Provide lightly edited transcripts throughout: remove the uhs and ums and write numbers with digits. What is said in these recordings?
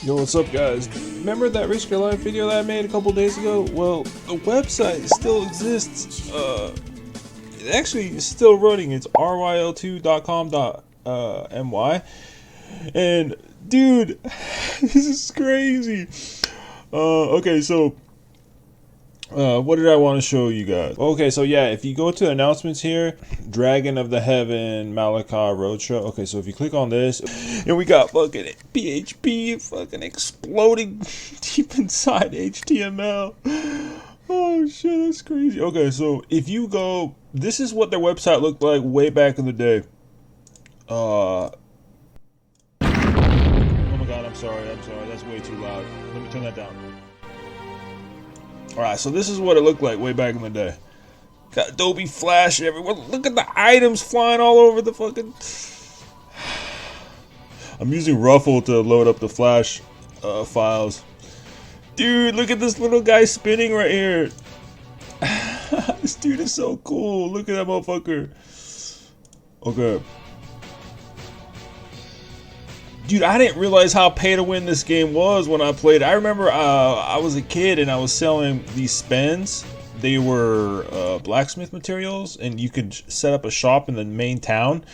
Yo, what's up, guys? Remember that Risk Your Life video that I made a couple days ago? Well, the website still exists. It actually is still running. It's ryl2.com.my. And dude, this is crazy. Okay, so what did I want to show you guys? Okay, so yeah, if you go to announcements here, Dragon of the Heaven, Malachi Roadshow. Okay, so if you click on this, and we got fucking PHP fucking exploding deep inside HTML. Oh shit, that's crazy. Okay, so if you go, this is what their website looked like way back in the day. Oh my god, I'm sorry, that's way too loud. Let me turn that down. Alright, so this is what it looked like way back in the day. Got Adobe Flash everywhere. Look at the items flying all over the fucking... I'm using Ruffle to load up the Flash files. Dude, look at this little guy spinning right here. This dude is so cool. Look at that motherfucker. Okay. Dude, I didn't realize how pay to win this game was when I played. I remember I was a kid and I was selling these spens. They were blacksmith materials, and you could set up a shop in the main town.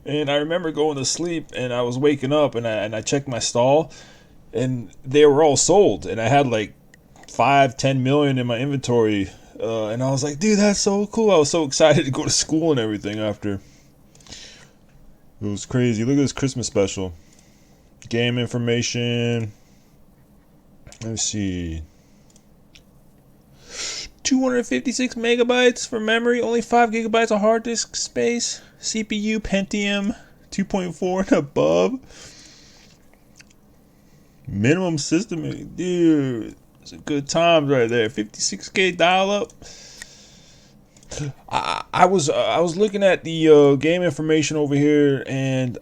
And I remember going to sleep, and I was waking up, and I checked my stall, and they were all sold. And I had like 5-10 million in my inventory, and I was like, dude, that's so cool. I was so excited to go to school and everything after. It was crazy. Look at this Christmas special. Game information. Let's see. 256 megabytes for memory, only 5 gigabytes of hard disk space. CPU Pentium 2.4 and above. Minimum system, dude. It's a good time right there. 56K dial up. I was looking at the game information over here, and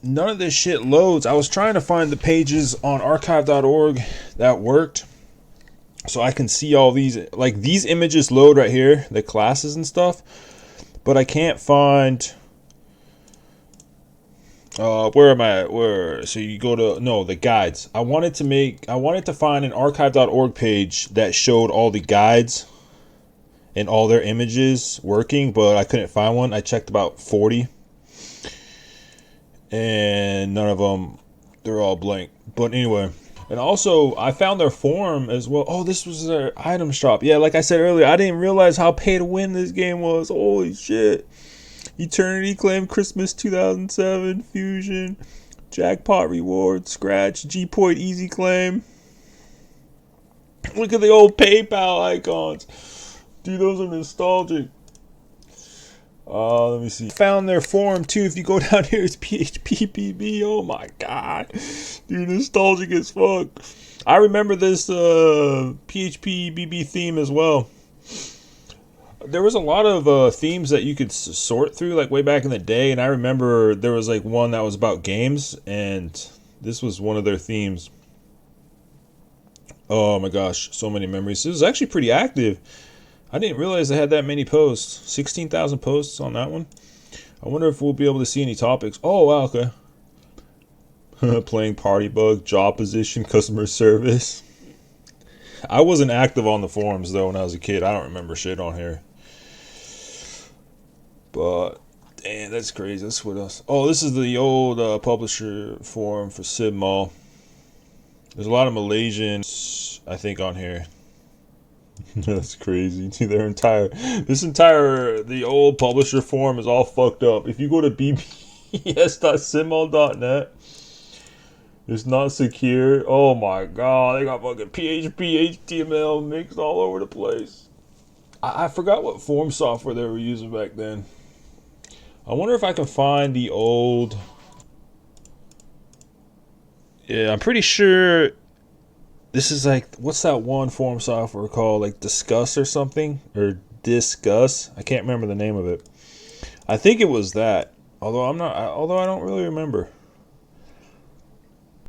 none of this shit loads. I was trying to find the pages on archive.org that worked, so I can see all these, like these images load right here, the classes and stuff, but I can't find, where am I, so you go to, no, the guides. I wanted to find an archive.org page that showed all the guides and all their images working, but I couldn't find one. I checked about 40. And none of them, they're all blank. But anyway, and also I found their forum as well. Oh, this was their item shop. Yeah, like I said earlier, I didn't realize how pay to win this game was. Holy shit. Eternity Claim, Christmas 2007, Fusion, Jackpot Reward, Scratch, G-Point Easy Claim. Look at the old PayPal icons. Dude, those are nostalgic. Let me see. Found their forum too. If you go down here, it's phpBB. Oh my god, dude, nostalgic as fuck. I remember this phpBB theme as well. There was a lot of themes that you could sort through, like way back in the day, and I remember there was like one that was about games, and this was one of their themes. Oh my gosh, so many memories. This was actually pretty active. I didn't realize they had that many posts. 16,000 posts on that one. I wonder if we'll be able to see any topics. Oh, wow, okay. Playing Party Bug, job position, customer service. I wasn't active on the forums, though, when I was a kid. I don't remember shit on here. But, damn, that's crazy. That's what else. Oh, this is the old publisher forum for Sid Mall. There's a lot of Malaysians, I think, on here. That's crazy. The old publisher forum is all fucked up. If you go to bbs.simol.net, it's not secure. Oh my god, they got fucking PHP, HTML mixed all over the place. I forgot what form software they were using back then. I wonder if I can find the old... Yeah, I'm pretty sure... This is like, what's that one form software called? Like Discuss or something? Or Discuss? I can't remember the name of it. I think it was that. Although I don't really remember.